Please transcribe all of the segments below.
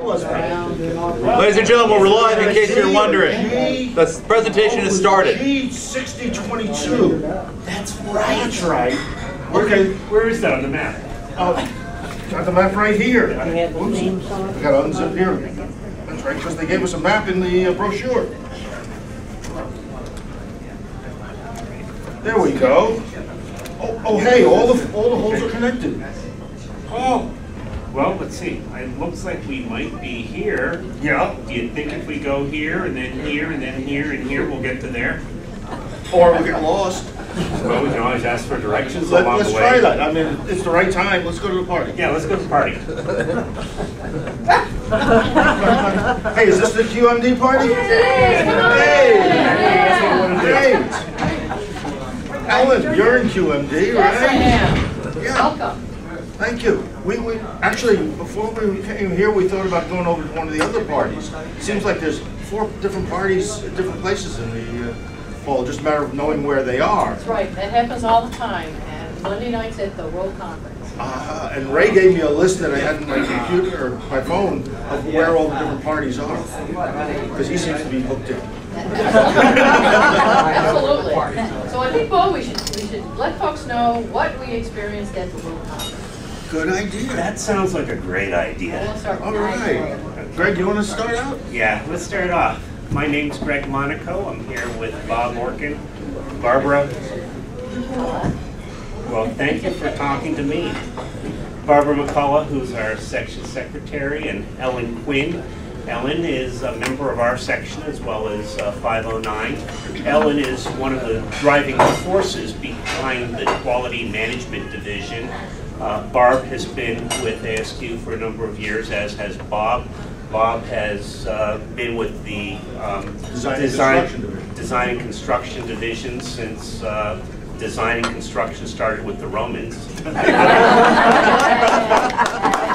was right. Ladies and gentlemen, we're live in case you're wondering. The presentation has started. G6022. That's right. That's right. Okay. Where is that on the map? Got the map right here. Oops. I got to unzip here. That's right, because they gave us a map in the brochure. There we go. Oh, hey, all the holes are connected. Oh. Well, let's see. It looks like we might be here. Yeah. Do you think if we go here and then here and then here and here, we'll get to there? Or we'll get lost. Well, we can always ask for directions along the way. Let's try that. I mean, it's the right time. Let's go to the party. Yeah, let's go to the party. Hey, is this the QMD party? Hey! Great! Ellen, you're in QMD, right? Yes, I am. Yeah. Welcome. Thank you. We actually, before we came here, we thought about going over to one of the other parties. It seems like there's 4 different parties at different places in the fall. Just a matter of knowing where they are. That's right. That happens all the time. And Monday nights at the World Conference. And Ray gave me a list that I had in my computer or my phone of where all the different parties are, because he seems to be hooked in. Absolutely. So I think, Bo, we should let folks know what we experienced at the World Conference. Good idea. That sounds like a great idea. We'll start with All right. Greg, you want to start out? Yeah, let's start off. My name's Greg Monaco. I'm here with Bob Orkin. Barbara. Well, thank you for talking to me. Barbara McCullough, who's our section secretary, and Ellen Quinn. Ellen is a member of our section as well as 509. Ellen is one of the driving forces behind the Quality Management Division. Barb has been with ASQ for a number of years, as has Bob. Bob has been with the Design and Construction Division since Design and Construction started with the Romans.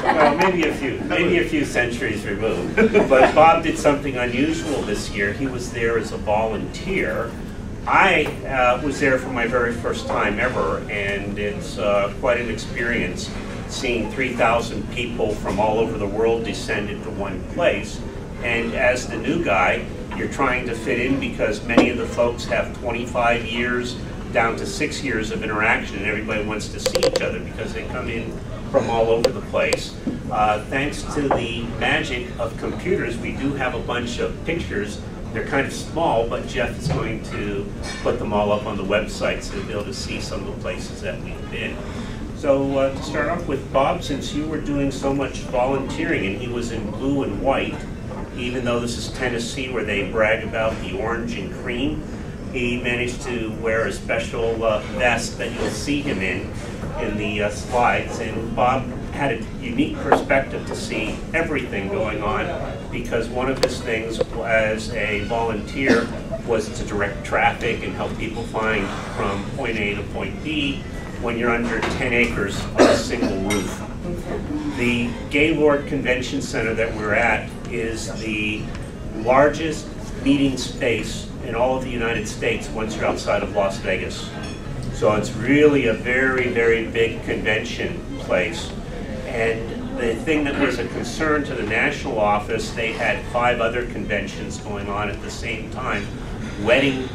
Well, maybe a few centuries removed. But Bob did something unusual this year. He was there as a volunteer. I was there for my very first time ever, and it's quite an experience seeing 3,000 people from all over the world descend into one place. And as the new guy, you're trying to fit in because many of the folks have 25 years down to 6 years of interaction, and everybody wants to see each other because they come in from all over the place. Thanks to the magic of computers, we do have a bunch of pictures. They're kind of small, but Jeff is going to put them all up on the website so you'll be able to see some of the places that we've been. So to start off with Bob, since you were doing so much volunteering and he was in blue and white, even though this is Tennessee where they brag about the orange and cream, he managed to wear a special vest that you'll see him in the slides. And Bob had a unique perspective to see everything going on, because one of his things as a volunteer was to direct traffic and help people find from point A to point B when you're under 10 acres on a single roof. The Gaylord Convention Center that we're at is the largest meeting space in all of the United States once you're outside of Las Vegas. So it's really a very, very big convention place. And the thing that was a concern to the national office, they had 5 other conventions going on at the same time, wedding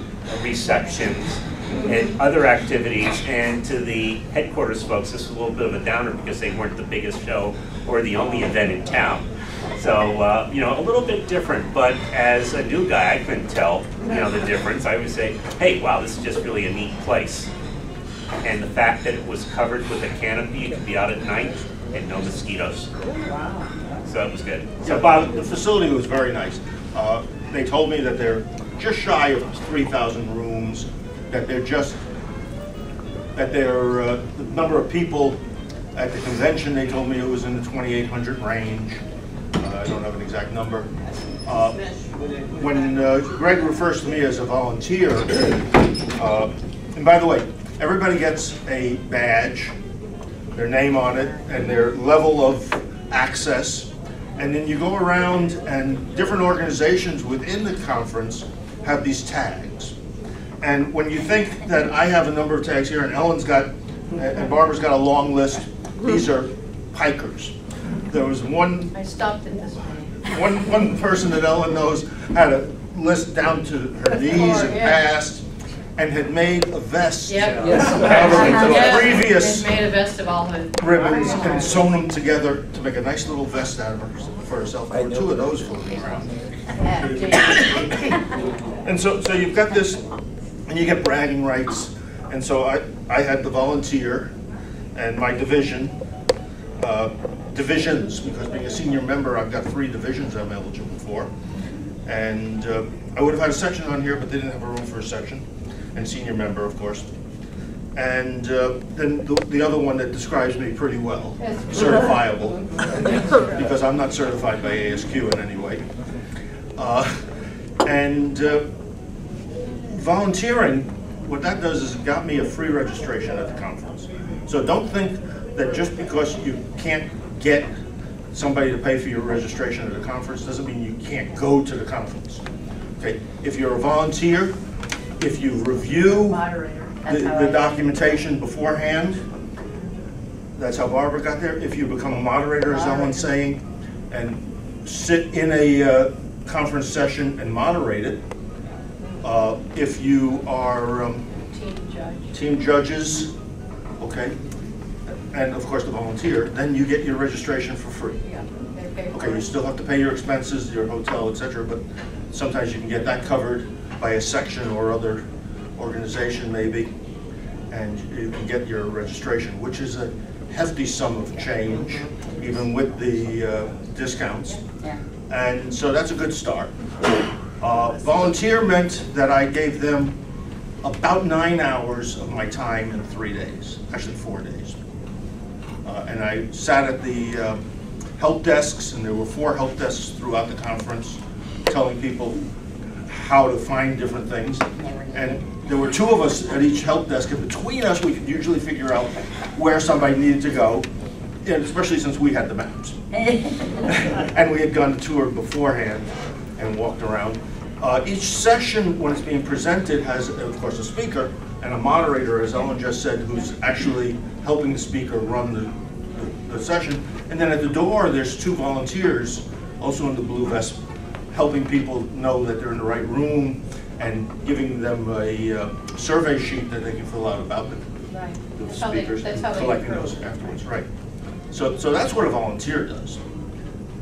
receptions and other activities. And to the headquarters folks, this was a little bit of a downer because they weren't the biggest show or the only event in town. So, you know, a little bit different, but as a new guy, I couldn't tell, you know, the difference. I would say, hey, wow, this is just really a neat place. And the fact that it was covered with a canopy, you could be out at night and no mosquitoes. Wow. So it was good. So Bob, the facility was very nice. They told me that they're just shy of 3,000 rooms, that the number of people at the convention, they told me it was in the 2,800 range. I don't have an exact number. When Greg refers to me as a volunteer, and by the way, everybody gets a badge, their name on it, and their level of access. And then you go around, and different organizations within the conference have these tags. And when you think that I have a number of tags here, and Ellen's got, and Barbara's got a long list, these are pikers. there was one I stopped at this meeting. one person that Ellen knows had a list down to her knees and past, and had made a vest Yep. out Yes. of the Yes. previous Made a vest of all the ribbons and sewn them together to make a nice little vest out of her for herself. There were two of those floating around. And so you've got this, and you get bragging rights. And so I had the volunteer and my divisions, because being a senior member, I've got 3 divisions I'm eligible for. And I would have had a section on here, but they didn't have a room for a section. And senior member, of course. And then the other one that describes me pretty well, certifiable, because I'm not certified by ASQ in any way. Volunteering, what that does is it got me a free registration at the conference. So don't think that just because you can't get somebody to pay for your registration at a conference doesn't mean you can't go to the conference. Okay, if you're a volunteer, if you review the documentation beforehand, that's how Barbara got there. If you become a moderator, as Ellen's saying, and sit in a conference session and moderate it, if you are team judges, okay, and of course the volunteer, then you get your registration for free. Okay, you still have to pay your expenses, your hotel, etc., but sometimes you can get that covered by a section or other organization maybe, and you can get your registration, which is a hefty sum of change, even with the discounts. And so that's a good start. Volunteer meant that I gave them about 9 hours of my time in 3 days, actually 4 days. And I sat at the help desks, and there were 4 help desks throughout the conference, telling people how to find different things. And there were 2 of us at each help desk, and between us we could usually figure out where somebody needed to go, and especially since we had the maps. And we had gone to tour beforehand and walked around. Each session, when it's being presented, has, of course, a speaker and a moderator, as Ellen just said, who's actually helping the speaker run the session. And then at the door, there's 2 volunteers, also in the blue vest, helping people know that they're in the right room and giving them a survey sheet that they can fill out about the speakers, collecting those afterwards. Right. So that's what a volunteer does.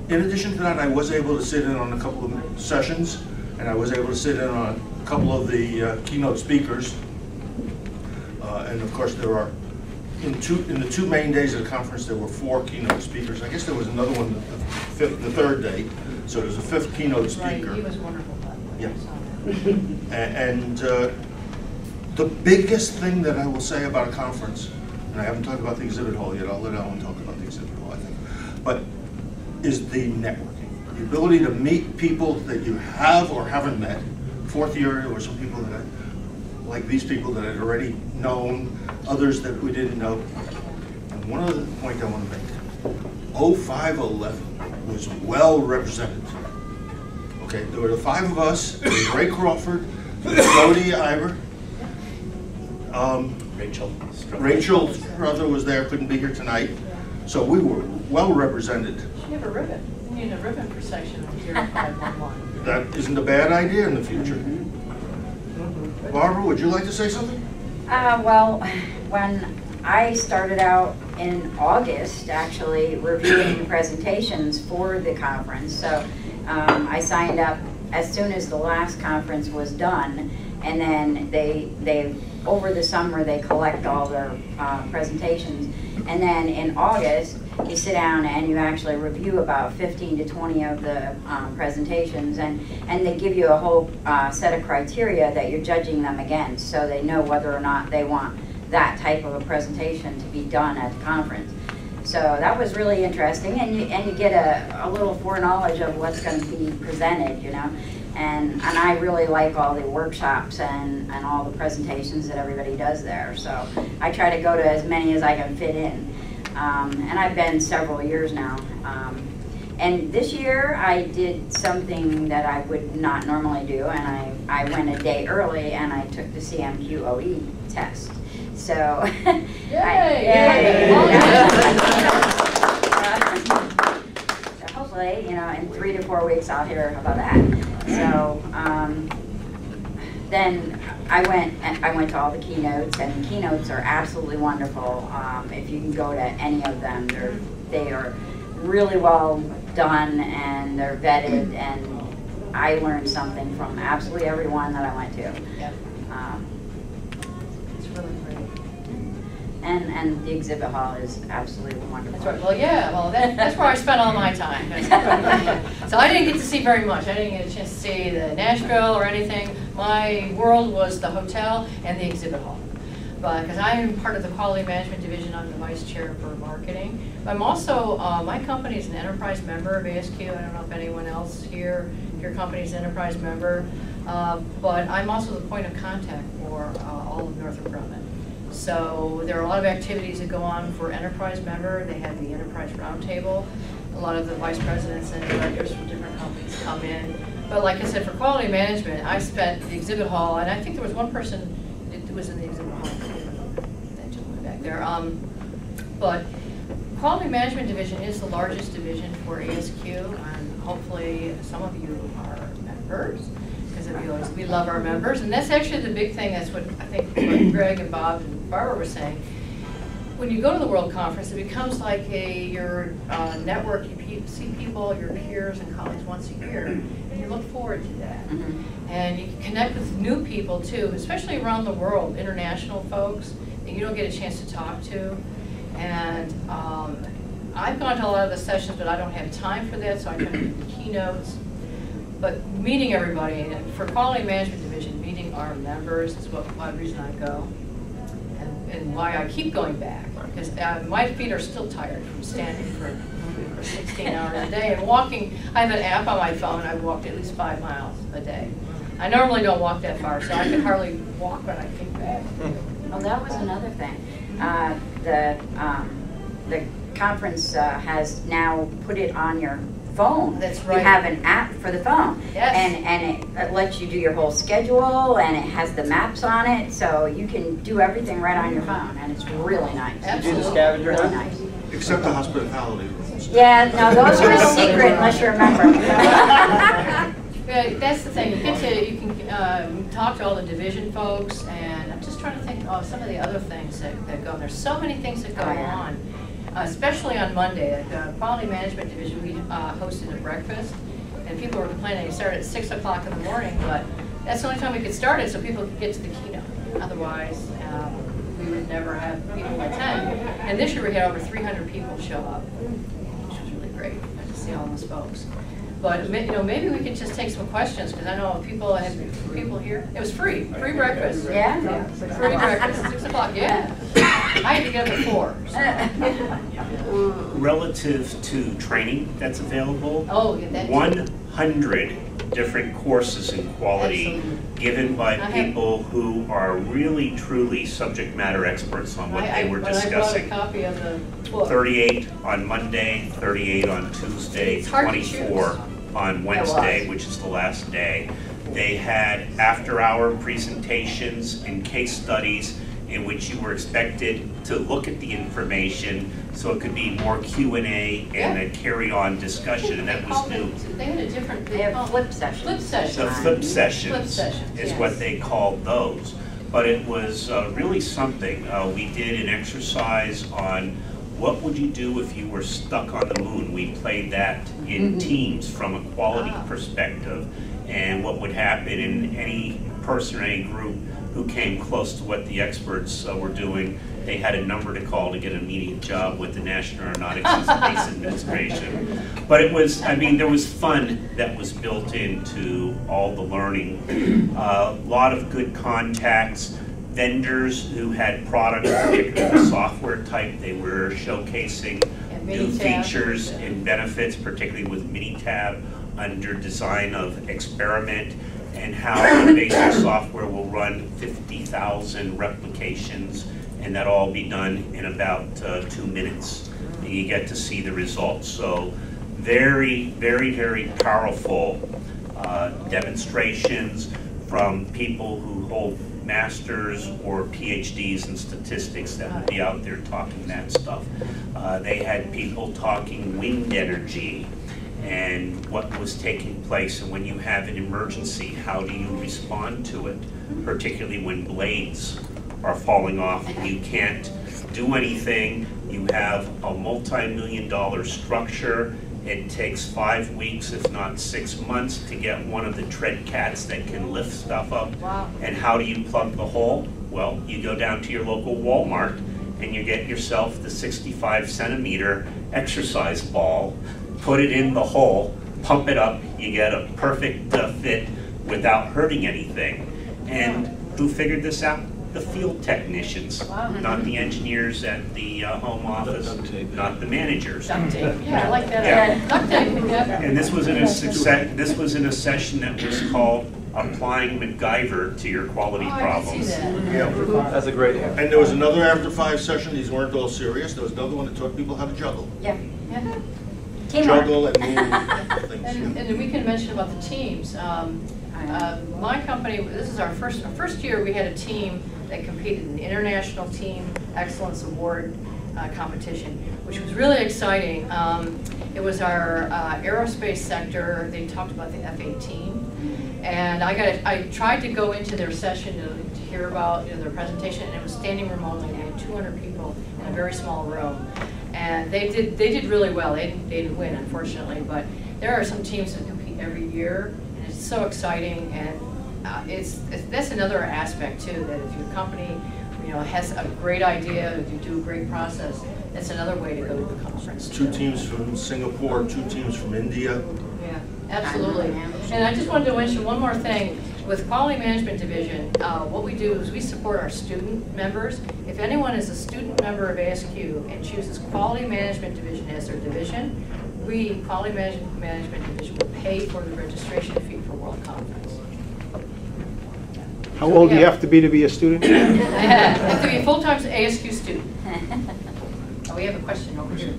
In addition to that, I was able to sit in on a couple of sessions, and I was able to sit in on a couple of the keynote speakers. And of course, there are, in the 2 main days of the conference, there were 4 keynote speakers. I guess there was another one the 3rd day, so there's a 5th keynote speaker. Right, he was wonderful, by the way. Yeah. And the biggest thing that I will say about a conference, and I haven't talked about the exhibit hall yet, I'll let Ellen talk about the exhibit hall, I think, but is the networking. The ability to meet people that you have or haven't met, 4th year, or some people that like these people that I'd already known, others that we didn't know. And one other point I want to make, 0511 was well represented. Okay, there were the 5 of us, there was Ray Crawford, Jody Iver, Rachel Struther was there, couldn't be here tonight. So we were well represented. You have a ribbon. You need a ribbon for section of 0511. That isn't a bad idea in the future. Barbara, would you like to say something? Well, when I started out in August, actually reviewing presentations for the conference, so I signed up as soon as the last conference was done, and then they over the summer they collect all their presentations, and then in August you sit down and you actually review about 15 to 20 of the presentations, and they give you a whole set of criteria that you're judging them against, so they know whether or not they want that type of a presentation to be done at the conference. So that was really interesting, and you get a little foreknowledge of what's going to be presented, you know. And I really like all the workshops and all the presentations that everybody does there. So I try to go to as many as I can fit in. And I've been several years now. And this year I did something that I would not normally do, and I went a day early and I took the CMQOE test. So, Yay! hopefully, you know, in 3 to 4 weeks I'll hear about that. So then I went to all the keynotes, and the keynotes are absolutely wonderful. If you can go to any of them, they are really well done, and they're vetted, and I learned something from absolutely everyone that I went to. Yep. It's really great. And the exhibit hall is absolutely wonderful. That's right. Well, yeah. Well, that's where I spent all my time. So I didn't get to see very much. I didn't get a chance to see the Nashville or anything. My world was the hotel and the exhibit hall. But because I'm part of the quality management division, I'm the vice chair for marketing. I'm also my company is an enterprise member of ASQ. I don't know if anyone else here, your company's an enterprise member, but I'm also the point of contact for all of Northrop Grumman. So there are a lot of activities that go on for enterprise member. They have the enterprise roundtable. A lot of the vice presidents and directors from different companies come in. But like I said, for quality management, I spent the exhibit hall, and I think there was one person that was in the exhibit hall. That gentleman back there. But quality management division is the largest division for ASQ, and hopefully some of you are members. Because we love our members, and that's actually the big thing. That's what I think what Greg and Bob and Barbara were saying. When you go to the World Conference, it becomes like your network. You see people, your peers and colleagues once a year, and you look forward to that. Mm-hmm. And you can connect with new people too, especially around the world, international folks that you don't get a chance to talk to. And I've gone to a lot of the sessions, but I don't have time for that, so I come to the keynotes. But meeting everybody, and for quality management division, meeting our members is one reason I go, and why I keep going back. Because my feet are still tired from standing for 16 hours a day and walking. I have an app on my phone. I've walked at least 5 miles a day. I normally don't walk that far, so I can hardly walk when I came back. Well, that was another thing. The conference has now put it on your phone. That's right. You have an app for the phone. Yes. And it lets you do your whole schedule, and it has the maps on it, so you can do everything right on your phone, and it's really nice. Absolutely. You do the scavenger Really hunt? nice. Except the hospitality rules. Yeah, no, those are a secret unless you're a member. Yeah, that's the thing. You can talk to all the division folks, and I'm just trying to think of some of the other things that go. There's so many things that go on. Especially on Monday, at the Quality Management Division, we hosted a breakfast, and people were complaining it started at 6 o'clock in the morning, but that's the only time we could start it so people could get to the keynote. Otherwise, we would never have people attend. And this year we had over 300 people show up, which was really great to see all those folks. But maybe we could just take some questions, because I know people here. It was free breakfast. Yeah? Free breakfast, 6 o'clock. Yeah. I had to get up at 4. So. Relative to training that's available, Oh, yeah, that's 100 different courses in quality Absolutely. given by people who are really, truly subject matter experts on what they were discussing. I brought a copy of the book. 38 on Monday, 38 on Tuesday, It's hard to 24 on Wednesday, which is the last day. They had after-hour presentations and case studies in which you were expected to look at the information so it could be more Q&A and a carry-on discussion, and that was new. They had a different, They have flip sessions. Flip sessions. The flip sessions is yes. what they called those. But it was really something. We did an exercise on what would you do if you were stuck on the moon. We played that in teams from a quality perspective, and what would happen in any person or any group who came close to what the experts were doing. They had a number to call to get an immediate job with the National Aeronautics and Space Administration. But it was, there was fun that was built into all the learning. A lot of good contacts, vendors who had products, particularly the software type, they were showcasing new features and benefits, particularly with Minitab under design of experiment, and how the basic software will run 50,000 replications, and that all be done in about 2 minutes. And you get to see the results. So very, very, very powerful demonstrations from people who hold masters or PhDs in statistics that would be out there talking that stuff. They had people talking wind energy and what was taking place. And when you have an emergency, how do you respond to it, particularly when blades are falling off and you can't do anything. You have a multi-million-dollar structure. It takes 5 weeks, if not 6 months, to get one of the tread cats that can lift stuff up. Wow. And how do you plug the hole? Well, you go down to your local Walmart and you get yourself the 65-centimeter exercise ball, put it in the hole, pump it up, you get a perfect fit without hurting anything. And who figured this out? The field technicians, Wow. not the engineers at the home office, not the managers. Duct tape. Yeah, I like that. Yeah. Duct tape. Yeah. And this was in a session that was called applying MacGyver to your quality Oh, I can problems. see that. Yeah. That's a great answer. And there was another after 5 session, these weren't all serious, there was another one that taught people how to juggle. Yeah. Yeah. Teamwork. Juggle and move things. And we can mention about the teams. My company, this is our first year, we had a team that competed in the International Team Excellence Award competition, which was really exciting. It was our aerospace sector. They talked about the F-18, and I tried to go into their session to hear about their presentation, and it was standing room only. They had 200 people in a very small room, and they did really well. They didn't win, unfortunately, but there are some teams that compete every year, and it's so exciting. And that's another aspect too, that if your company has a great idea, if you do a great process, that's another way to go to the conference. 2 teams from Singapore, 2 teams from India. Yeah, absolutely. And I just wanted to mention one more thing. With Quality Management Division, what we do is we support our student members. If anyone is a student member of ASQ and chooses Quality Management Division as their division, we, Quality Management Division, will pay for the registration fee for World Conference. How old do you have to be a student? You have to be a full-time ASQ student. Oh, we have a question over here.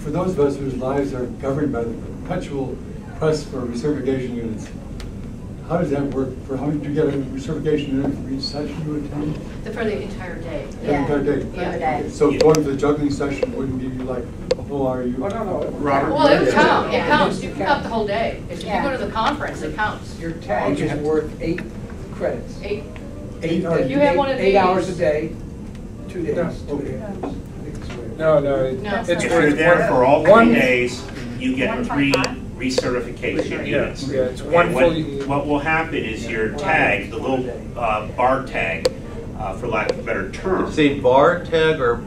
For those of us whose lives are governed by the perpetual quest for recertification units, how does that work? For how do you get a recertification unit for each session you attend? For the entire day. Yeah. Every day? Yeah. Okay. So going to the juggling session wouldn't give you like a whole hour? Robert? Well, it counts. It counts. You can count the whole day. If you Yeah. go to the conference, it counts. Your tag is worth 8 credits. 8. If you have one of 8 hours a these- day, 2 days. Okay. No, No. it's If you're there for all 3 days, you get 3 recertification units. Yeah, it's And one full. what will happen is your tag, the little bar tag, for lack of a better term, Say bar tag or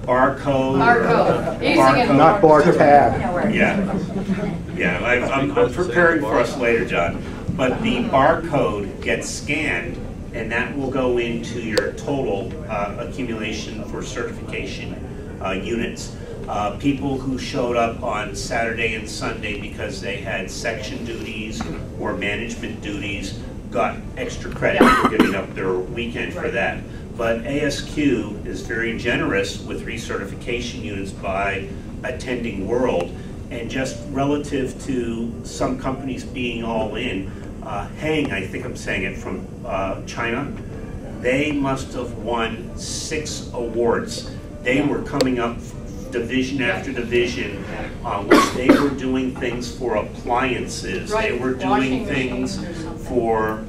barcode. Barcode. Using it- Barcode. Not bar tab. No worries. Yeah, I'm preparing for us later, John. But the barcode gets scanned, and that will go into your total accumulation for certification units. People who showed up on Saturday and Sunday because they had section duties or management duties got extra credit for giving up their weekend for that. But ASQ is very generous with recertification units by attending World, and just relative to some companies being all in, Hang, I think I'm saying it, from China, they must have won 6 awards. They were coming up division after division, which they were doing things for appliances. Right, They were doing washing things machines or something. for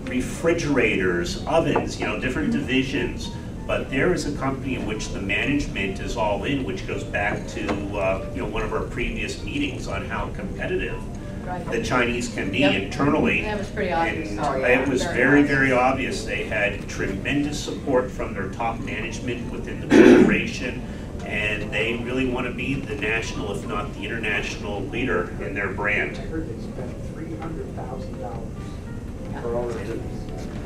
refrigerators, ovens, different divisions. But there is a company in which the management is all in, which goes back to one of our previous meetings on how competitive Right. the Chinese can be Yep. internally. That was pretty obvious. And Oh, yeah. it was Very very, obvious. very obvious. They had tremendous support from their top management within the corporation, and they really want to be the national, if not the international leader in their brand. I heard they spent $300,000 for all their teams.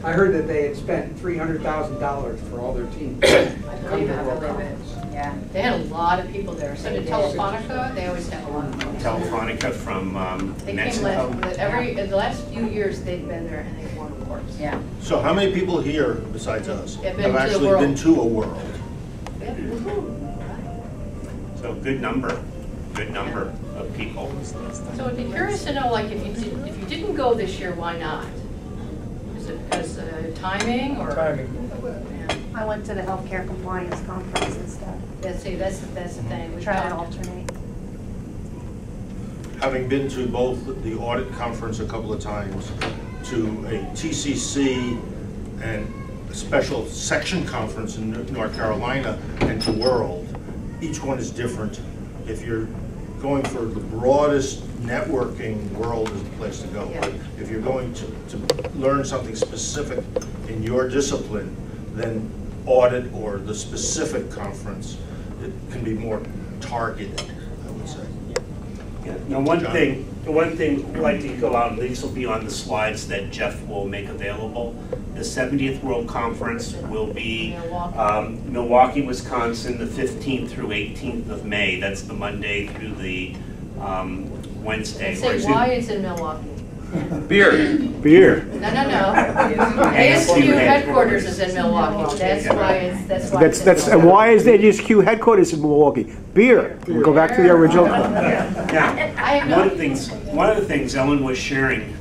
I heard that they had spent $300,000 for all their teams. I believe it. Yeah. They had a lot of people there. So did Telefonica, they always have a lot of people. Telefonica from They came Mexico. in the last few years, they've been there and they've won awards. Yeah. So how many people here, besides us, Have been have to the actually world. been to a World? Yeah. So good number of people. So I'd be curious to know, like, if you didn't go this year, why not? Is it because timing or? Timing. Yeah. I went to the healthcare compliance conference instead. That's the thing. We try to alternate. having been to both the audit conference a couple of times, to a TCC and a special section conference in North Carolina, and to World, each one is different. If you're going for the broadest networking, World is the place to go. Yeah. But if you're going to learn something specific in your discipline, then audit or the specific conference, it can be more targeted, I would say. Yeah. Now, one thing I'd like to go out, and these will be on the slides that Jeff will make available. The 70th World Conference will be Milwaukee, Wisconsin, the 15th through 18th of May. That's the Monday through the Wednesday. Say why it's in Milwaukee. Beer. Beer. No. ASQ headquarters is in Milwaukee. That's why it's That's and why is the ASQ headquarters in Milwaukee? Beer. We'll go back to the original. Now, one of the things Ellen was sharing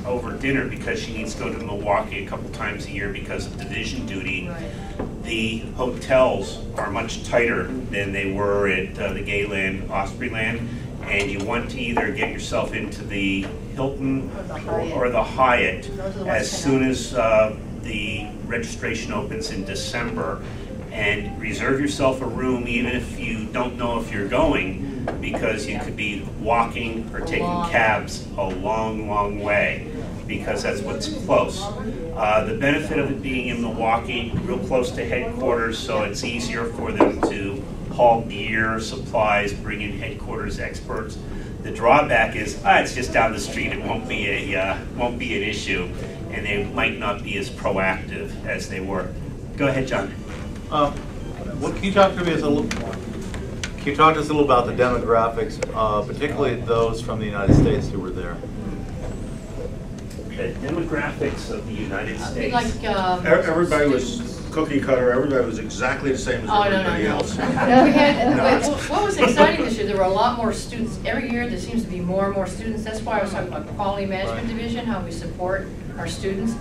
over dinner, because she needs to go to Milwaukee a couple times a year because of division duty. Right. The hotels are much tighter than they were at the Gayland, Ospreyland, and you want to either get yourself into the Hilton or the Hyatt as soon as the registration opens in December, and reserve yourself a room even if you don't know if you're going, because you could be walking or taking cabs a long way, because that's what's close. The benefit of it being in Milwaukee, real close to headquarters, so it's easier for them to haul gear, supplies, bring in headquarters experts. The drawback is it's just down the street. It won't be an issue, and they might not be as proactive as they were. Go ahead, John. What can you talk to me a little? Can you talk to us a little about the demographics, particularly those from the United States who were there? The demographics of the United States. Like Everybody was cookie cutter. Everybody was exactly the same as everybody else. We had, what was exciting this year, there were a lot more students. Every year there seems to be more and more students. That's why I was talking about Quality Management Division, how we support our students.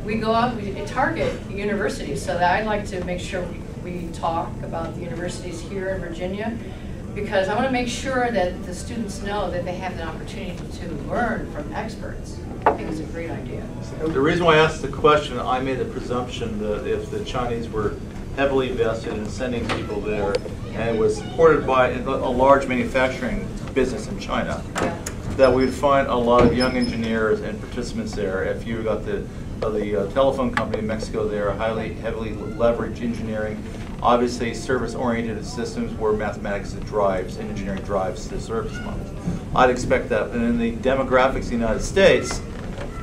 We go out, we target universities, so that I'd like to make sure we talk about the universities here in Virginia, because I want to make sure that the students know that they have the opportunity to learn from experts. I think it's a great idea. The reason why I asked the question, I made the presumption that if the Chinese were heavily invested in sending people there, and it was supported by a large manufacturing business in China, that we'd find a lot of young engineers and participants there. If you got the telephone company in Mexico there, heavily leveraged engineering, obviously service-oriented systems where mathematics drives and engineering drives the service models. I'd expect that. And in the demographics of the United States,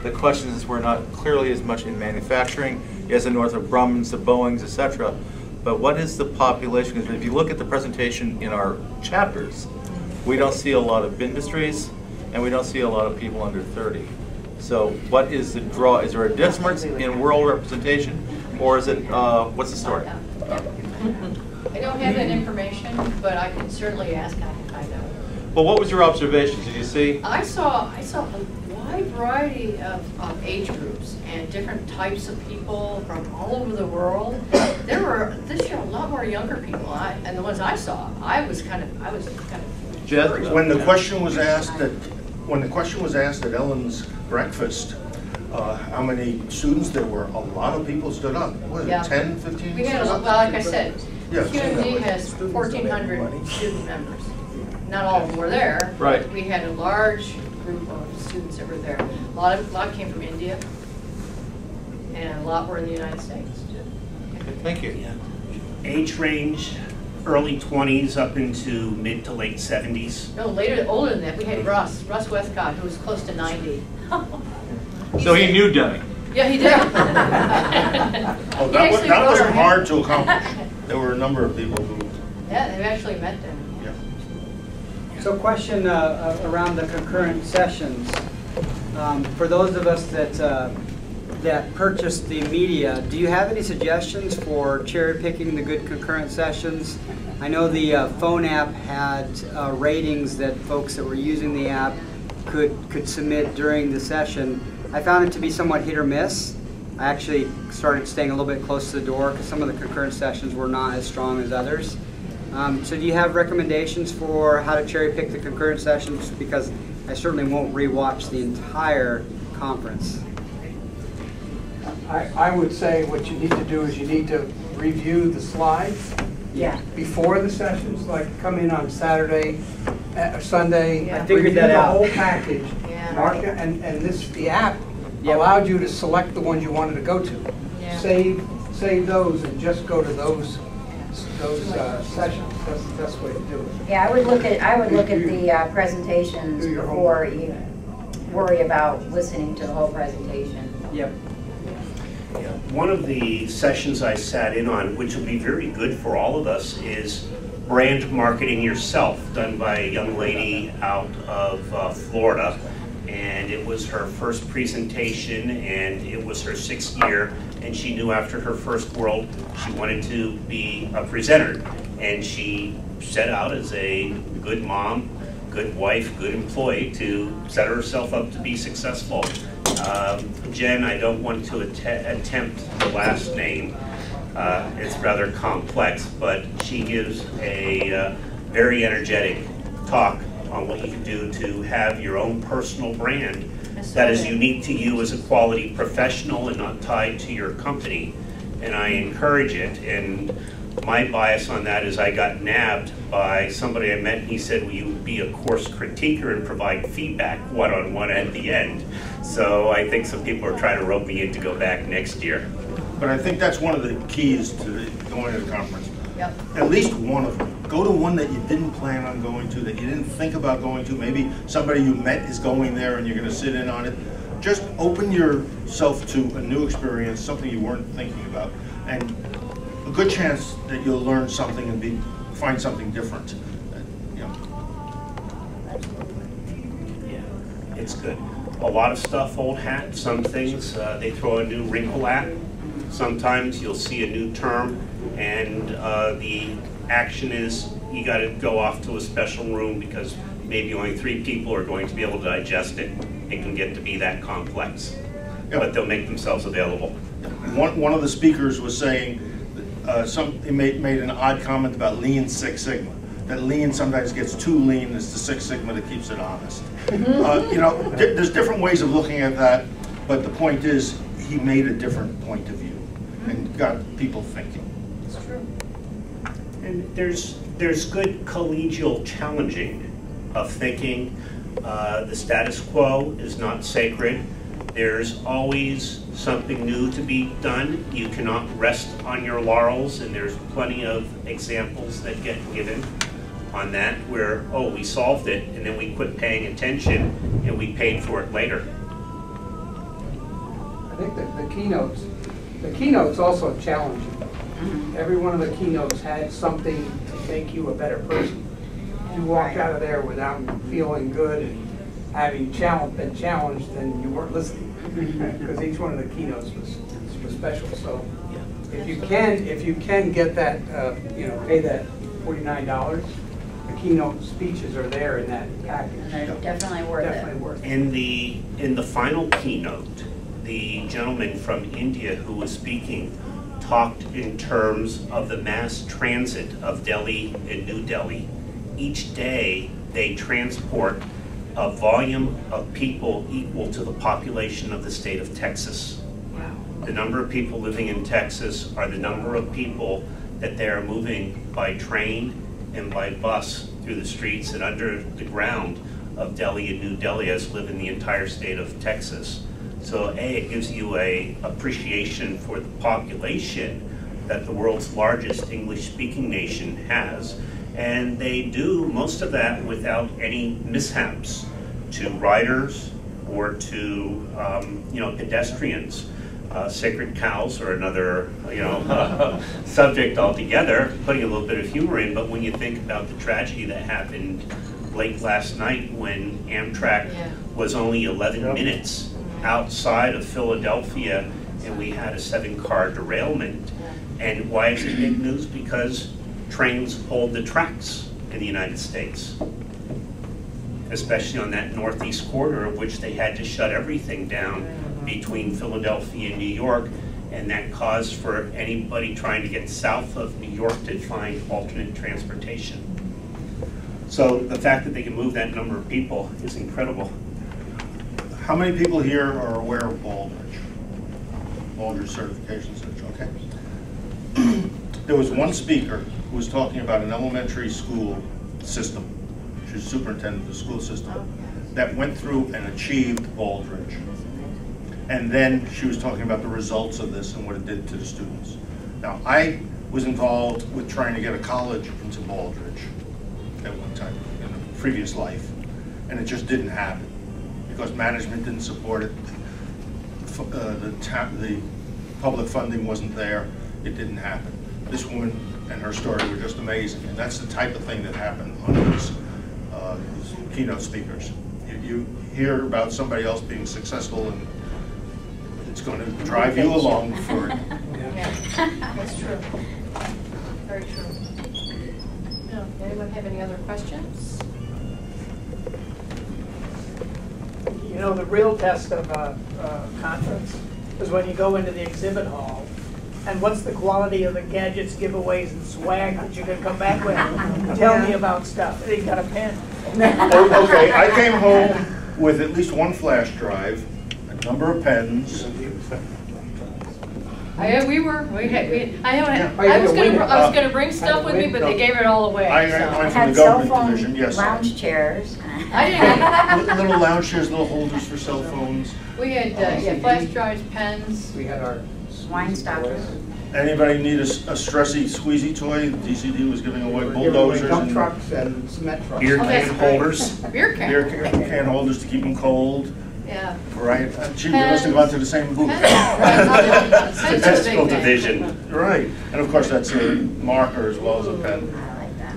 the question is we're not clearly as much in manufacturing, yes, the Northrop Grumman's, the Boeings, etc. But what is the population? Because if you look at the presentation in our chapters, we don't see a lot of industries, and we don't see a lot of people under 30. So what is the draw? Is there a difference in world representation, or is it, what's the story? I don't have that information, but I can certainly ask. I know. Well, what was your observations? Did you see? I saw a wide variety of age groups and different types of people from all over the world. There were this year a lot more younger people, and the ones I saw, I was kind of. Jed? When the question was asked at Ellen's breakfast, how many students there were, a lot of people stood up. What was it, 10, 15? We had, well, like I said, Yeah. QMD has 1,400 student members. Not all of them were there. Right. But we had a large group of students that were there. A lot came from India, and a lot were in the United States. Okay, thank you. Yeah. Age range, early 20s up into mid to late 70s. No, older than that. We had Russ Westcott, who was close to 90. So he knew Demi. Yeah, he did. Oh, that wasn't hard to accomplish. There were a number of people who... Yeah, they've actually met them. Yeah. So question around the concurrent sessions. For those of us that purchased the media, do you have any suggestions for cherry picking the good concurrent sessions? I know the phone app had ratings that folks that were using the app could submit during the session. I found it to be somewhat hit or miss. I actually started staying a little bit close to the door because some of the concurrent sessions were not as strong as others. So do you have recommendations for how to cherry pick the concurrent sessions? Because I certainly won't rewatch the entire conference. I would say what you need to do is you need to review the slides before the sessions, like come in on Saturday or Sunday. I figured that out. The whole package, mark it, and the app allowed you to select the ones you wanted to go to. Save those and just go to those sessions. That's the best way to do it. Yeah, I would look at the presentations before you worry about listening to the whole presentation. Yep. One of the sessions I sat in on, which will be very good for all of us, is brand marketing yourself, done by a young lady out of Florida. And it was her first presentation, and it was her 6th year, and she knew after her first world she wanted to be a presenter. And she set out as a good mom, good wife, good employee to set herself up to be successful. Jen, I don't want to attempt the last name. It's rather complex, but she gives a very energetic talk on what you can do to have your own personal brand that is unique to you as a quality professional and not tied to your company. And I encourage it. And my bias on that is I got nabbed by somebody I met, and he said, will you be a course critiquer and provide feedback one-on-one at the end? So I think some people are trying to rope me in to go back next year. But I think that's one of the keys to going to the conference. Yep. At least one of them. Go to one that you didn't plan on going to, that you didn't think about going to. Maybe somebody you met is going there and you're going to sit in on it. Just open yourself to a new experience, something you weren't thinking about, and a good chance that you'll learn something and find something different. Yeah, it's good. A lot of stuff, old hat. Some things they throw a new wrinkle at. Sometimes you'll see a new term, and the action is you got to go off to a special room because maybe only 3 people are going to be able to digest it. It can get to be that complex, but they'll make themselves available. One of the speakers was saying, he made an odd comment about Lean Six Sigma. That lean sometimes gets too lean. It's the Six Sigma that keeps it honest. You know, there's different ways of looking at that, but the point is he made a different point of view and got people thinking. It's true. And there's good collegial challenging of thinking. The status quo is not sacred. There's always something new to be done. You cannot rest on your laurels, and there's plenty of examples that get given on that where, oh, we solved it, and then we quit paying attention, and we paid for it later. I think that the keynotes also challenging. Every one of the keynotes had something to make you a better person. You walked out of there without feeling good and having been challenged, then you weren't listening. Because each one of the keynotes was special. So if you can get that, pay that $49, the keynote speeches are there in that package. And they're definitely worth it. In the final keynote, the gentleman from India who was speaking talked in terms of the mass transit of Delhi and New Delhi. Each day they transport a volume of people equal to the population of the state of Texas. Wow. The number of people living in Texas are the number of people that they are moving by train and by bus through the streets and under the ground of Delhi and New Delhi as live in the entire state of Texas. So it gives you a appreciation for the population that the world's largest English-speaking nation has. And they do most of that without any mishaps to riders or to pedestrians. Sacred cows are another subject altogether, putting a little bit of humor in. But when you think about the tragedy that happened late last night when Amtrak was only 11 minutes outside of Philadelphia and we had a 7-car derailment. And why is it big news? Because trains hold the tracks in the United States, especially on that northeast corridor, of which they had to shut everything down between Philadelphia and New York, and that caused for anybody trying to get south of New York to find alternate transportation. So the fact that they can move that number of people is incredible. How many people here are aware of Baldrige? Baldrige Certification Center, okay. There was one speaker who was talking about an elementary school system. She was superintendent of the school system that went through and achieved Baldrige. And then she was talking about the results of this and what it did to the students. Now, I was involved with trying to get a college into Baldrige at one time in a previous life, and it just didn't happen because management didn't support it. The public funding wasn't there. It didn't happen. This woman and her story were just amazing, and that's the type of thing that happened on these keynote speakers. You hear about somebody else being successful, and it's going to drive you along for it. Yeah, that's true. Very true. No, anyone have any other questions? You know, the real test of a conference is when you go into the exhibit hall, and what's the quality of the gadgets, giveaways, and swag that you can come back with? Tell me about stuff. They got a pen. Oh, okay, I came home with at least one flash drive, a number of pens. I was gonna bring stuff with me, but they gave it all away. I So. went from Had the cell government phone division, yes. lounge chairs. I didn't. Little lounge chairs, little holders for cell phones. We had flash drives, pens. We had our Wine stoppers. Anybody need a stressy squeezy toy? DCD was giving away we were giving away bulldozers dump and trucks and cement trucks. Beer Oh, that's can great. holders. Beer can. beer can holders to keep them cold. Yeah. Right. Gee, we must have gone to the same booth. Statistical division. Right. And of course, that's a marker as well as a pen. I like that.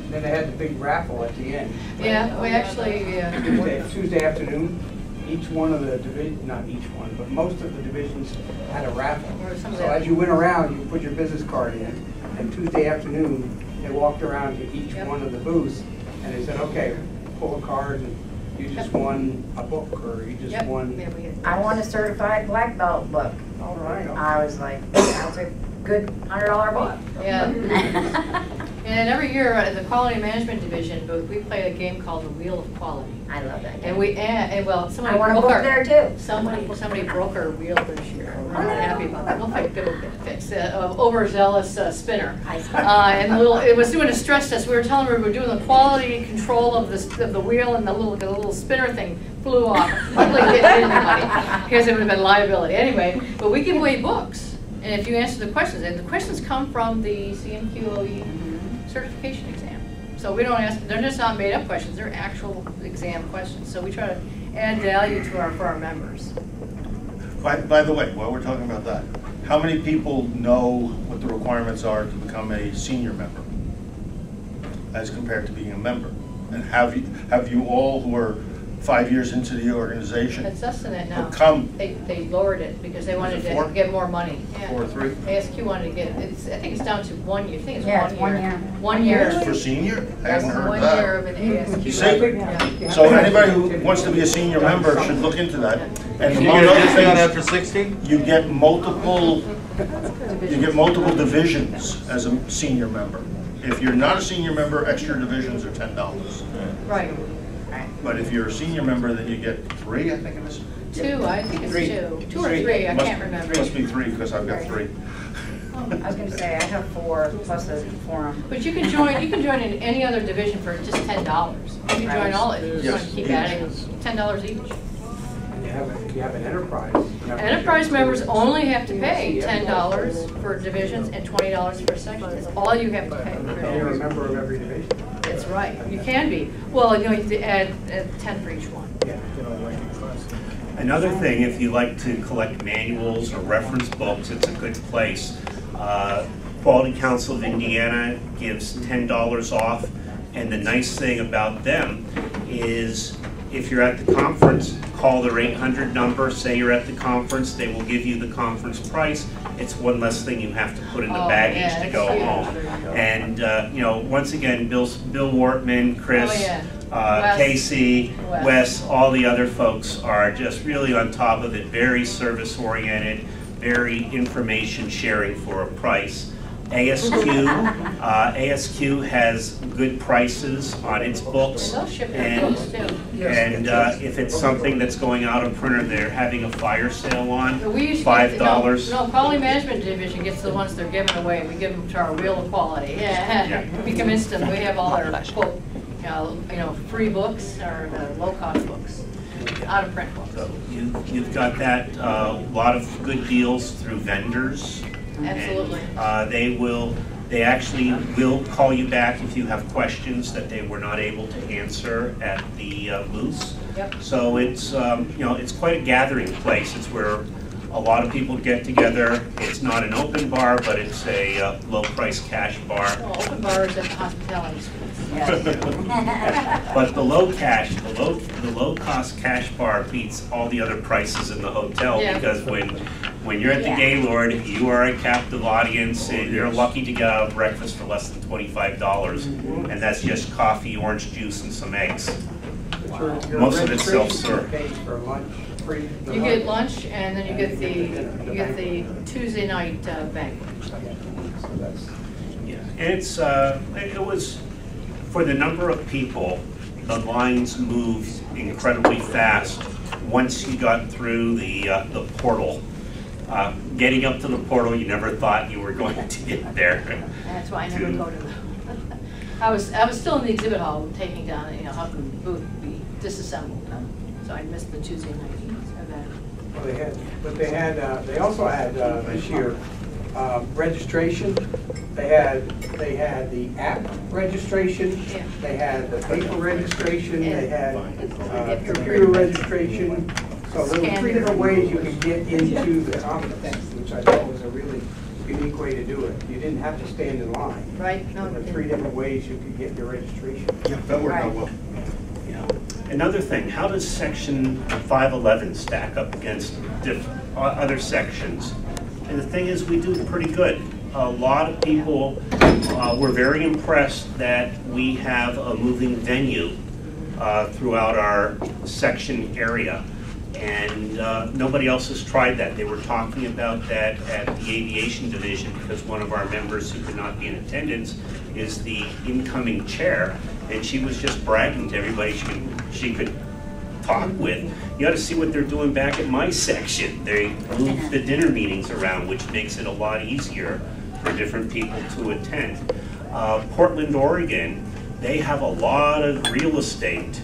Then they had the big raffle at the end. Yeah, we actually, Tuesday afternoon, each one of the not each one, but most of the divisions had a raffle. Or some of So the- as you went around, you put your business card in, and Tuesday afternoon, they walked around to each Yep. one of the booths, and they said, okay, pull a card, and you just won a book, or you just Yep. won. Yeah, we had I won a certified black belt book. All right. I was like, that's a good $100 book. Yeah. And every year at the quality management division booth, we play a game called the Wheel of Quality. I love that. And I somebody want a broke book our, there too. somebody broke our wheel this year. We're not happy about that. We'll get it fixed. Overzealous spinner. And it was doing a stress test. We were telling her we were doing the quality control of the wheel, and the little spinner thing flew off. Luckily it didn't hit anybody, because it would have been liability. Anyway, but we give away books. And if you answer the questions, and the questions come from the CMQOE certification exam. So we don't ask, they're just not made up questions, they're actual exam questions. So we try to add value for our members. By the way, while we're talking about that, how many people know what the requirements are to become a senior member as compared to being a member? And have you all who are 5 years into the organization It's less than that now. become They lowered it because they wanted it 4? to get more money. Yeah. 4 or 3? ASQ wanted to get, I think it's down to 1 year. I think it's Yeah, 1 it's year. 1 year. 1 year. For senior? I Yes, haven't heard 1 that. year of an ASQ. You see? Yeah. So anybody who wants to be a senior member should look into that. And You among get a other discount things, after 60? you get multiple divisions as a senior member. If you're not a senior member, extra divisions are $10. Right. But if you're a senior member, then you get 3, I think it is. 2, I think it's 3. 2. 2 or 3, I can't remember. Must be 3, because I've got 3. I was going to say, I have 4 plus a forum. But you can join in any other division for just $10. You can join all of it. You Yes. just keep adding $10 each. If you have an enterprise. Enterprise members only have to pay $10 for divisions and $20 for sections. That's all you have to pay. You're a member of every division. That's right. You can be. Well, you have to add 10 for each one. Another thing, if you like to collect manuals or reference books, it's a good place. Quality Council of Indiana gives $10 off, and the nice thing about them is if you're at the conference, call their 800 number, say you're at the conference, they will give you the conference price. It's one less thing you have to put in the baggage yeah, to go that's home. huge. And, once again, Bill Wortman, Chris, Oh, yeah. Wes. Casey, Wes. Wes, all the other folks are just really on top of it, very service oriented, very information sharing for a price. ASQ. ASQ has good prices on its books. And they'll ship their books too. And if it's something that's going out of printer, they're having a fire sale on, But we usually $5. No, Quality Management Division gets the ones they're giving away. We give them to our real quality. Yeah. We convinced them. We have all their quote, free books or low-cost books, out-of-print books. So you've got that, a lot of good deals through vendors. Absolutely. And, they actually will call you back if you have questions that they were not able to answer at the booths. Yep. So it's, it's quite a gathering place. It's where a lot of people get together. It's not an open bar, but it's a low-price cash bar. Well, open bars at the hospitality schools. But the low-cost cash bar beats all the other prices in the hotel, Yeah. because when you're at the Gaylord, you are a captive audience, and you're lucky to get out of breakfast for less than $25, and that's just coffee, orange juice, and some eggs. Your Most of it's registration self-serve. pays for lunch, free. You get lunch, and then you get the Tuesday night banquet. Yeah, and it was, for the number of people, the lines moved incredibly fast once you got through the portal. Getting up to the portal, you never thought you were going to get there. That's why I never go to them. I was still in the exhibit hall taking down, helping the booth be disassembled. So I missed the Tuesday night event. Well, they also had this year registration. They had the app registration. Yeah. They had the paper registration. Yeah. They had computer registration. So there were 3 different ways you could get into the conference, which I thought was a really unique way to do it. You didn't have to stand in line. Right. No, There were 3 different ways you could get your registration. Yeah, that worked out well. Yeah. Another thing, how does Section 511 stack up against other sections? And the thing is, we do pretty good. A lot of people were very impressed that we have a moving venue throughout our section area. And nobody else has tried that. They were talking about that at the aviation division, because one of our members who could not be in attendance is the incoming chair, and she was just bragging to everybody she could talk with. You ought to see what they're doing back at my section. They move the dinner meetings around, which makes it a lot easier for different people to attend. Portland, Oregon, they have a lot of real estate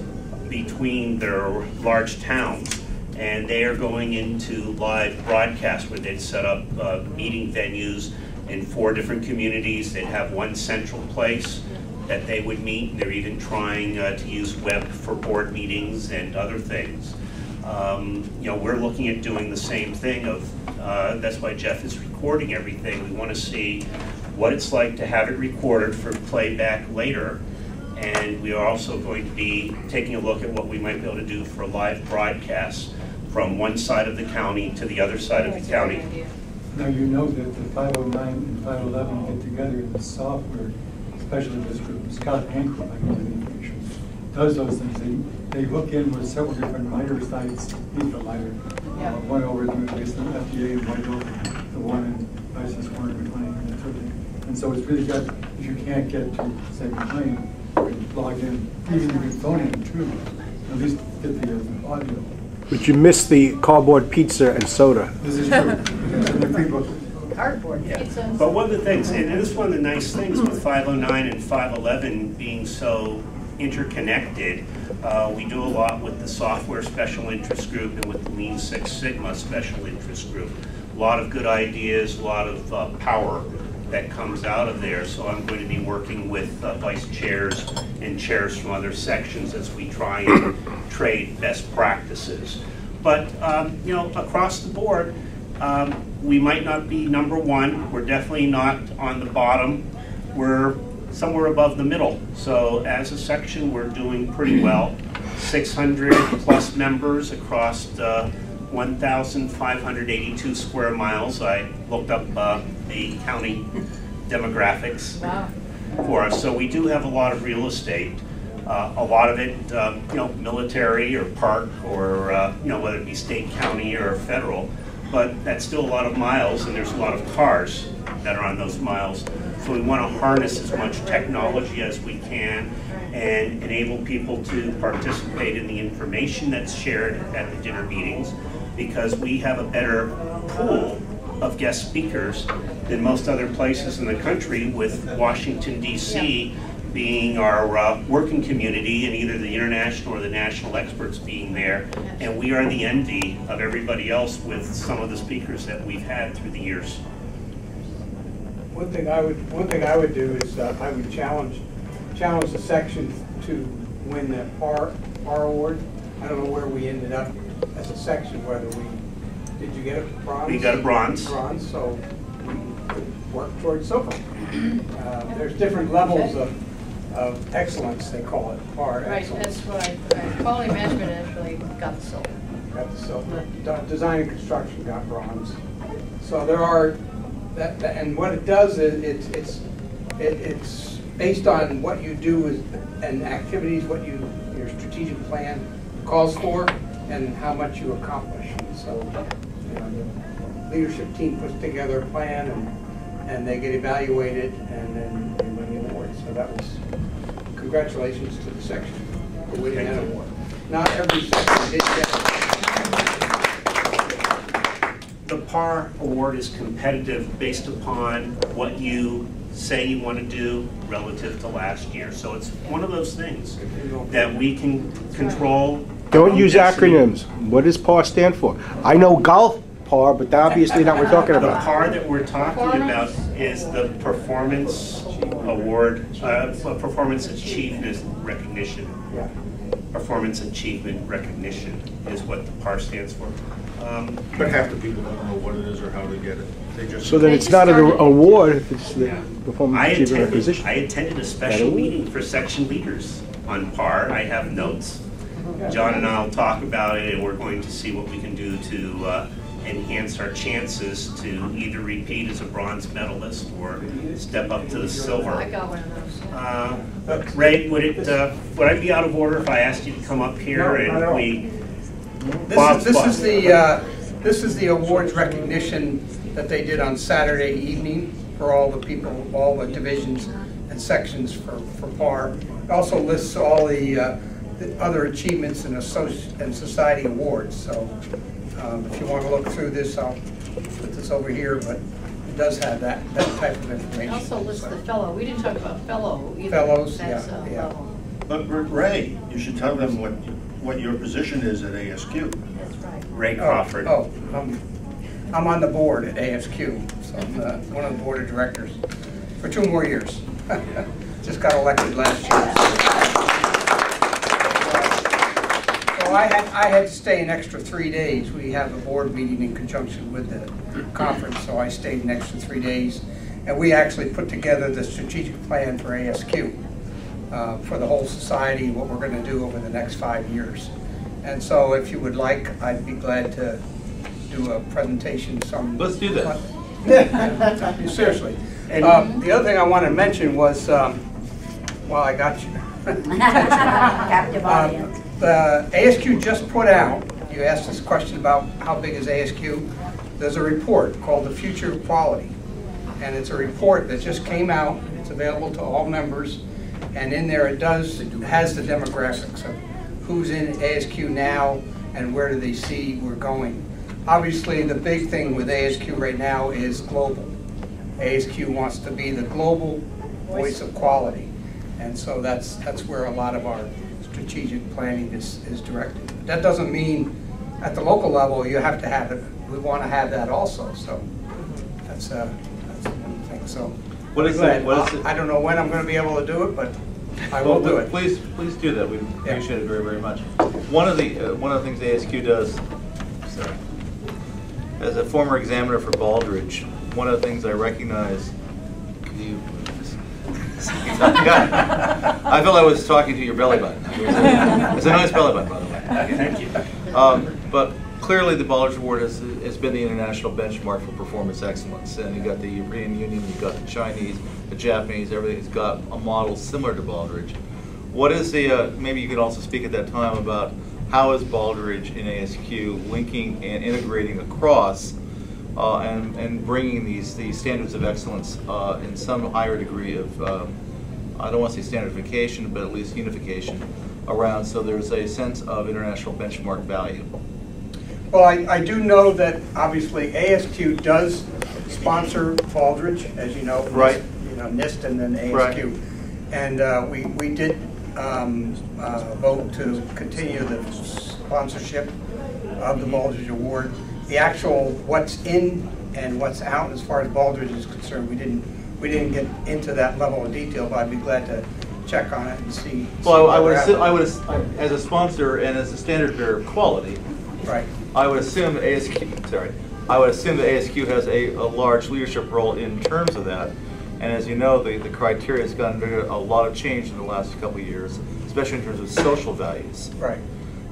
between their large towns, and they are going into live broadcast where they'd set up meeting venues in 4 different communities. They'd have one central place that they would meet, and they're even trying to use web for board meetings and other things. We're looking at doing the same thing. That's why Jeff is recording everything. We want to see what it's like to have it recorded for playback later. And we are also going to be taking a look at what we might be able to do for live broadcasts from one side of the county to the other side of the county. Now you know that the 509 and 511 get together in the software, especially this group. Scott Anker, does those things. They hook in with several different MITRE sites, one over at the FDA and one over the one in License Warren McLean and that sort of thing. And so it's really good if you can't get to, say, McLean, you can log in, even if you phone in too, at least get the audio. But you missed the cardboard pizza and soda. This is true. The pre-book. Cardboard pizza. But one of the things, and this is one of the nice things with 509 and 511 being so interconnected, we do a lot with the software special interest group and with the Lean Six Sigma special interest group. A lot of good ideas, a lot of power that comes out of there. So I'm going to be working with vice chairs and chairs from other sections as we try and trade best practices. But across the board, we might not be number 1. We're definitely not on the bottom. We're somewhere above the middle. So as a section, we're doing pretty well. 600 plus members across 1,582 square miles. I looked up the county demographics for us. So we do have a lot of real estate. A lot of it, military or park or, whether it be state, county, or federal. but that's still a lot of miles, and there's a lot of cars that are on those miles. So we want to harness as much technology as we can and enable people to participate in the information that's shared at the dinner meetings, because we have a better pool of guest speakers than most other places in the country, with Washington, D.C. being our working community, and either the international or the national experts being there. And we are the envy of everybody else with some of the speakers that we've had through the years. One thing I would do is I would challenge the section to win the PAR award. I don't know where we ended up as a section, whether did you get a bronze? We got a bronze. Bronze, so we could work towards silver. There's different levels of excellence, they call it, PAR Right, excellence. that's what quality management actually got the silver. Got the silver. Design and construction got bronze. So there are, and what it does is it's based on what you do and activities, what your strategic plan calls for, and how much you accomplish. So, you know, the leadership team puts together a plan, and they get evaluated, and then they win the award. So that was, congratulations to the section for winning that award. Not every section did get it. The PAR award is competitive based upon what you say you want to do relative to last year. So it's one of those things that we can control. Don't use acronyms. What does PAR stand for? I know golf PAR, but obviously not what we're talking The about. PAR that we're talking about is the Performance Award, Performance Achievement Recognition. Yeah. Performance Achievement Recognition is what the PAR stands for. But half the people don't know what it is or how to get it. They just. So then it's not an award if it's the performance I achievement recognition. attended a special meeting for section leaders on PAR. I have notes. John and I will talk about it, and we're going to see what we can do to enhance our chances to either repeat as a bronze medalist or step up to the silver. I got one of those. Ray, would I be out of order if I asked you to come up here No, and not at all. we? This is the awards recognition that they did on Saturday evening for all the people, all the divisions and sections for PAR. It also lists all the other achievements and society awards. So if you want to look through this, I'll put this over here, but it does have that type of information. It also lists the fellow. We didn't talk about fellow either. Fellows, That's yeah. level. But Ray, you should tell them what your position is at ASQ. That's right. Ray Crawford. I'm on the board at ASQ, so I'm one of the board of directors for 2 more years. Just got elected last year. So I had to stay an extra 3 days. We have a board meeting in conjunction with the conference, so I stayed an extra 3 days. And we actually put together the strategic plan for ASQ for the whole society, what we're going to do over the next 5 years. And so if you would like, I'd be glad to do a presentation. Let's do that. Seriously. The other thing I want to mention was, while I got you. Captive audience. The ASQ just put out, you asked this question about how big is ASQ, there's a report called The Future of Quality. And it's a report that just came out, it's available to all members, and in there it has the demographics of who's in ASQ now and where do they see we're going. Obviously the big thing with ASQ right now is global. ASQ wants to be the global voice of quality. And so that's where a lot of our strategic planning is directed. That doesn't mean at the local level you have to have it. We want to have that also. So that's one thing. So What is that? I don't know when I'm going to be able to do it, but I will do it. Please do that. We appreciate it very, very much. One of the things ASQ does, sorry, as a former examiner for Baldrige, one of the things I recognize. I felt I was talking to your belly button. It's a nice belly button, by the way. Thank you. But clearly the Baldrige Award has been the international benchmark for performance excellence. And you've got the European Union, you've got the Chinese, the Japanese, everything's got a model similar to Baldrige. What is the, maybe you could also speak at that time about how is Baldrige in ASQ linking and integrating across and bringing these standards of excellence in some higher degree of, I don't want to say standardification, but at least unification around, so there's a sense of international benchmark value? Well, I do know that obviously ASQ does sponsor Baldrige, as you know, from right. NIST and then ASQ. Right. And we did vote to continue the sponsorship of the Baldrige Award. The actual what's in and what's out as far as Baldrige is concerned, we didn't get into that level of detail, but I'd be glad to check on it and see. Well, I would as a sponsor and as a standard bearer of quality, right. I would assume that ASQ, I would assume that ASQ has a large leadership role in terms of that. And as you know, the criteria has gone through a lot of change in the last couple of years, especially in terms of social values. Right.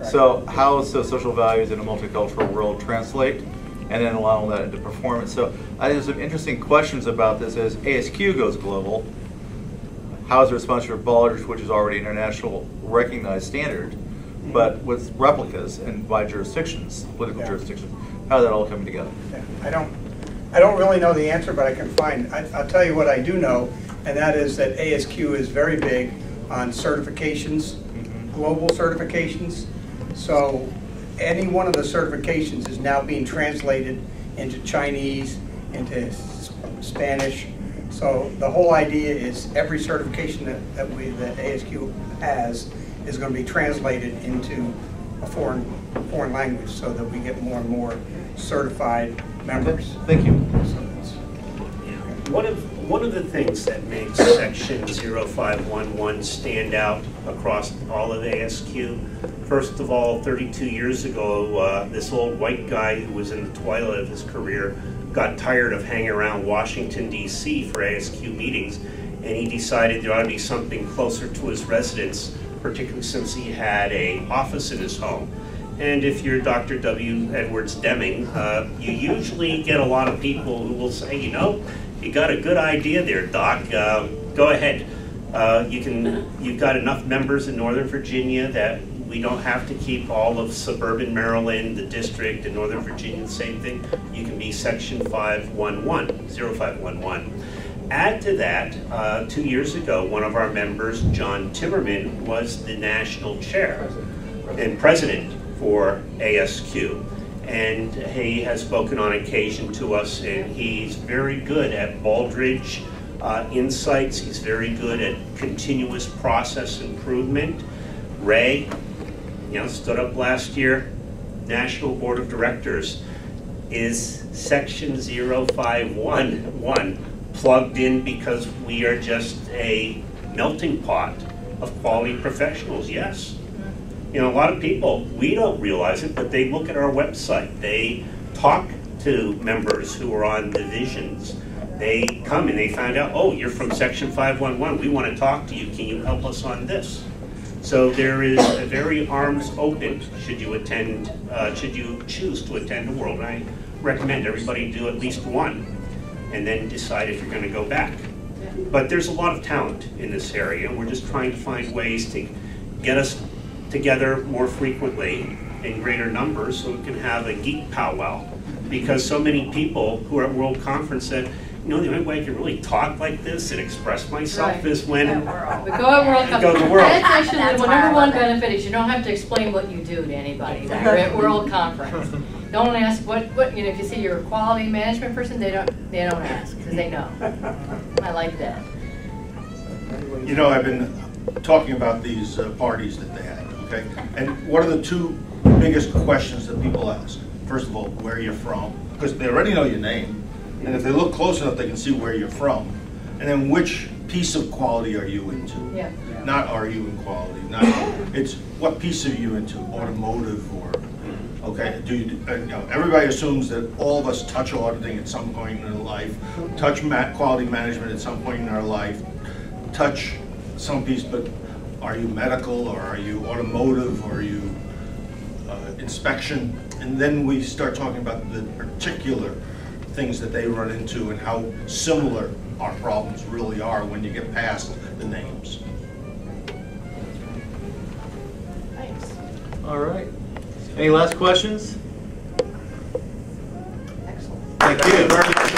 So how does those social values in a multicultural world translate, and then allow that into performance? So I think there's some interesting questions about this as ASQ goes global. How is the response of Baldrige, which is already an international recognized standard, but with replicas and by jurisdictions, political jurisdictions, how is that all coming together? Yeah. I don't really know the answer, but I can find. I'll tell you what I do know, and that is that ASQ is very big on certifications, global certifications. So any one of the certifications is now being translated into Chinese, into Spanish. So the whole idea is every certification that ASQ has is going to be translated into a foreign language, so that we get more and more certified members. Thank you. One of the things that makes Section 0511 stand out across all of ASQ, first of all, 32 years ago, this old white guy who was in the twilight of his career got tired of hanging around Washington, D.C. for ASQ meetings, and he decided there ought to be something closer to his residence, particularly since he had an office in his home. And if you're Dr. W. Edwards Deming, you usually get a lot of people who will say, you know, you got a good idea there, Doc. Go ahead. You've got enough members in Northern Virginia that we don't have to keep all of suburban Maryland, the district, and Northern Virginia the same thing. You can be Section 0511. Add to that, 2 years ago, one of our members, John Timmerman, was the national chair and president for ASQ. And he has spoken on occasion to us, and he's very good at Baldrige insights. He's very good at continuous process improvement. Ray, stood up last year, National Board of Directors, is Section 0511 plugged in because we are just a melting pot of quality professionals, yes. A lot of people, we don't realize it, but they look at our website. They talk to members who are on divisions. They come and they find out, oh, you're from Section 511. We want to talk to you. Can you help us on this? So there is a very arms open should you choose to attend a World. And I recommend everybody do at least one and then decide if you're going to go back. But there's a lot of talent in this area, and we're just trying to find ways to get us together more frequently in greater numbers so we can have a geek powwow. Because so many people who are at World Conference said, the only way I can really talk like this and express myself is when we go at World Conference. That's actually the number one benefit is you don't have to explain what you do to anybody when you're at World Conference. Don't ask what if you see you're a quality management person, they don't ask because they know. I like that. I've been talking about these parties that they had, okay? And what are the two biggest questions that people ask? First of all, where you're from, because they already know your name, and if they look close enough, they can see where you're from. And then which piece of quality are you into? Yeah. Not are you in quality, it's what piece are you into, automotive or, okay, everybody assumes that all of us touch auditing at some point in our life, touch quality management at some point in our life, touch some piece, but are you medical or are you automotive or are you inspection? And then we start talking about the particular things that they run into and how similar our problems really are when you get past the names. Thanks. All right. Any last questions? Excellent. Thank you.